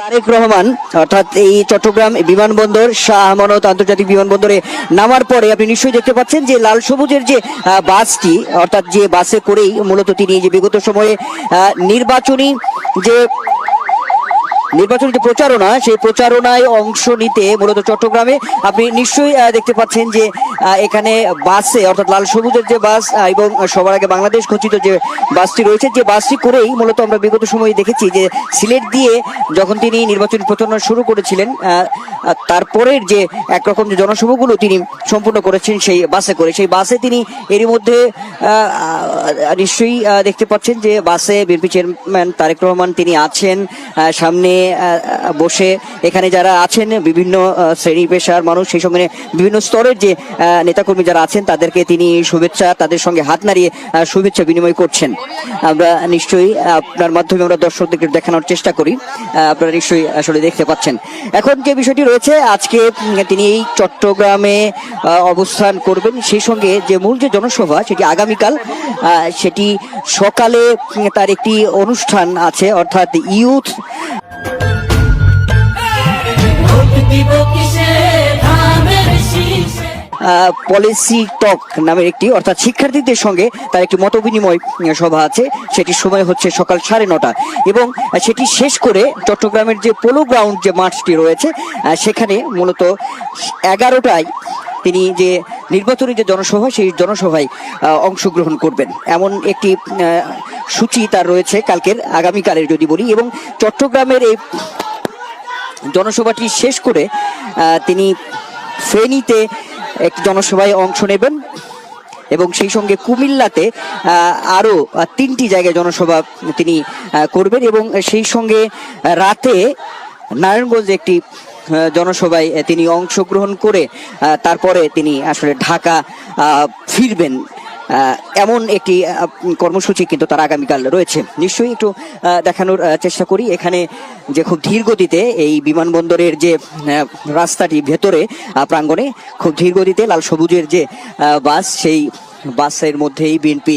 তারেক রহমান অর্থাৎ এই চট্টগ্রাম বিমানবন্দর শাহ আমানত আন্তর্জাতিক বিমানবন্দরে নামার পরে আপনি নিশ্চয়ই দেখতে পাচ্ছেন যে লাল সবুজের যে বাসটি অর্থাৎ যে বাসে করেই মূলত তিনি যে বিগত সময়ে নির্বাচনী যে প্রচারণা সেই প্রচারণায় অংশ নিতে মূলত চট্টগ্রামে আপনি নিশ্চয়ই দেখতে পাচ্ছেন যে এখানে বাসে অর্থাৎ লাল সবুজের যে বাস এবং সবার আগে বাংলাদেশ খচিত যে বাসটি রয়েছে যে বাসটি করেই মূলত আমরা বিগত সময়ে দেখেছি যে সিলেট দিয়ে যখন তিনি নির্বাচনী প্রচারণা শুরু করেছিলেন তারপরের যে একরকম যে জনসভাগুলো তিনি সম্পূর্ণ করেছেন সেই বাসে করে সেই বাসে তিনি এরই মধ্যে নিশ্চয়ই দেখতে পাচ্ছেন যে বাসে বিএনপি চেয়ারম্যান তারেক রহমান তিনি আছেন সামনে বসে এখানে যারা আছেন বিভিন্ন শ্রেণী পেশার মানুষ সেই সঙ্গে বিভিন্ন স্তরের যে নেতাকর্মী যারা আছেন তাদেরকে তিনি শুভেচ্ছা তাদের সঙ্গে হাত নাড়িয়ে শুভেচ্ছা বিনিময় করছেন। আমরা নিশ্চয়ই আপনার মাধ্যমে আমরা দর্শকদেরকে দেখানোর চেষ্টা করি, আপনারা নিশ্চয়ই আসলে দেখতে পাচ্ছেন। এখন যে বিষয়টি রয়েছে আজকে তিনি এই চট্টগ্রামে অবস্থান করবেন, সেই সঙ্গে যে মূল যে জনসভা সেটি আগামীকাল, সেটি সকালে তার একটি অনুষ্ঠান আছে অর্থাৎ ইউথ পলিসি টক নামের একটি অর্থাৎ শিক্ষার্থীদের সঙ্গে তার একটি মত বিনিময় সভা আছে। সেটির সময় হচ্ছে সকাল 9:30 এবং সেটি শেষ করে চট্টগ্রামের যে পোলো গ্রাউন্ড যে মাঠটি রয়েছে সেখানে মূলত 11টায় তিনি যে নির্বাচনী যে জনসভা সেই জনসভায় অংশগ্রহণ করবেন এমন একটি সূচি তার রয়েছে কালকের আগামীকালের যদি বলি। এবং চট্টগ্রামের এই জনসভাটি শেষ করে তিনি ফেনীতে একটি জনসভায় অংশ নেবেন এবং সেই সঙ্গে কুমিল্লাতে আরো 3টি জায়গায় জনসভা তিনি করবেন এবং সেই সঙ্গে রাতে নারায়ণগঞ্জে একটি জনসভায় তিনি অংশগ্রহণ করে তারপরে তিনি আসলে ঢাকা ফিরবেন এমন একটি কর্মসূচি কিন্তু তার আগামীকাল রয়েছে। নিশ্চয়ই একটু দেখানোর চেষ্টা করি এখানে যে খুব ধীর গতিতে এই বিমানবন্দরের যে রাস্তাটি ভেতরে প্রাঙ্গণে খুব ধীর গতিতে লাল সবুজের যে বাস সেই বাসের মধ্যেই বিএনপি